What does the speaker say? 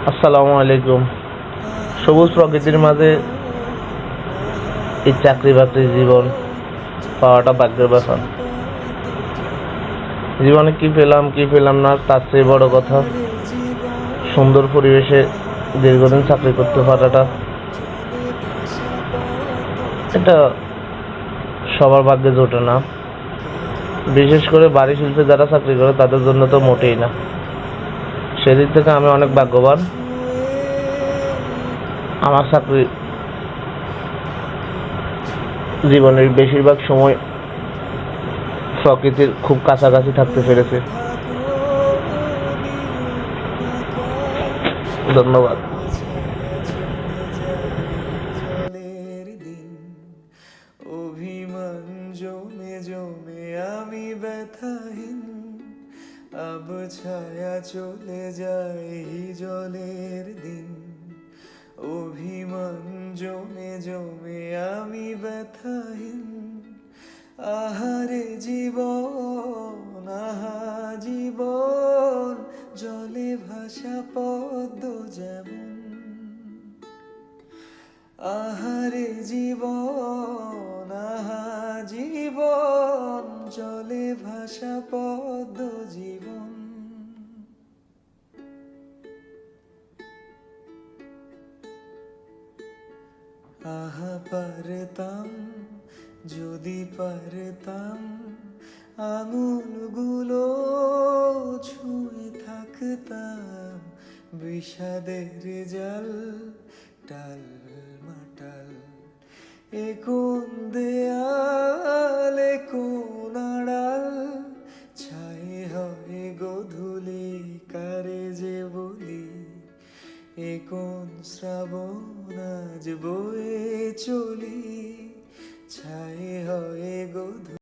আসসালামু আলাইকুম। সবুজ প্রকৃতির মাঝে এই চাকরি বাকরি জীবন পাওয়াটা ভাগ্যের ব্যাপার। জীবনে কি পেলাম কি পেলাম না তার চেয়ে বড় কথা সুন্দর পরিবেশে দীর্ঘদিন চাকরি করতে পারাটা, এটা সবার ভাগ্যে জোটে না। বিশেষ করে বাড়ি শিল্পে যারা চাকরি করে তাদের জন্য তো মোটেই না। সেদিক থেকে আমি অনেক ভাগ্যবান। আমার চাকরি জীবনের বেশিরভাগ সময় প্রকৃতির খুব কাছাকাছি থাকতে পেরেছে। ধন্যবাদ। অভিমান জমে জমে আমি ব্যথাহীন, আব ছায়া চলে যায় জলের দিন। অভিমান জমে জমে আমি ব্যথাহীন, আহারে জীবন আহা জীবন, জলে ভাসা পদ্ম যেমন। আহারে জীবন আহা জীবন, জলে ভাসা পদ্ম জীবন। আহা পারতাম যদি পারতাম, আঙুলগুলো ছুঁয়ে থাকতাম বিষাদের জাল টাল মাটাল। এ কোন দেয়াল এ কোন আড়াল, ছাই হয় গোধূলি কারে যে বলি। এ কোন শ্রাবণ আজ বয়ে চলি।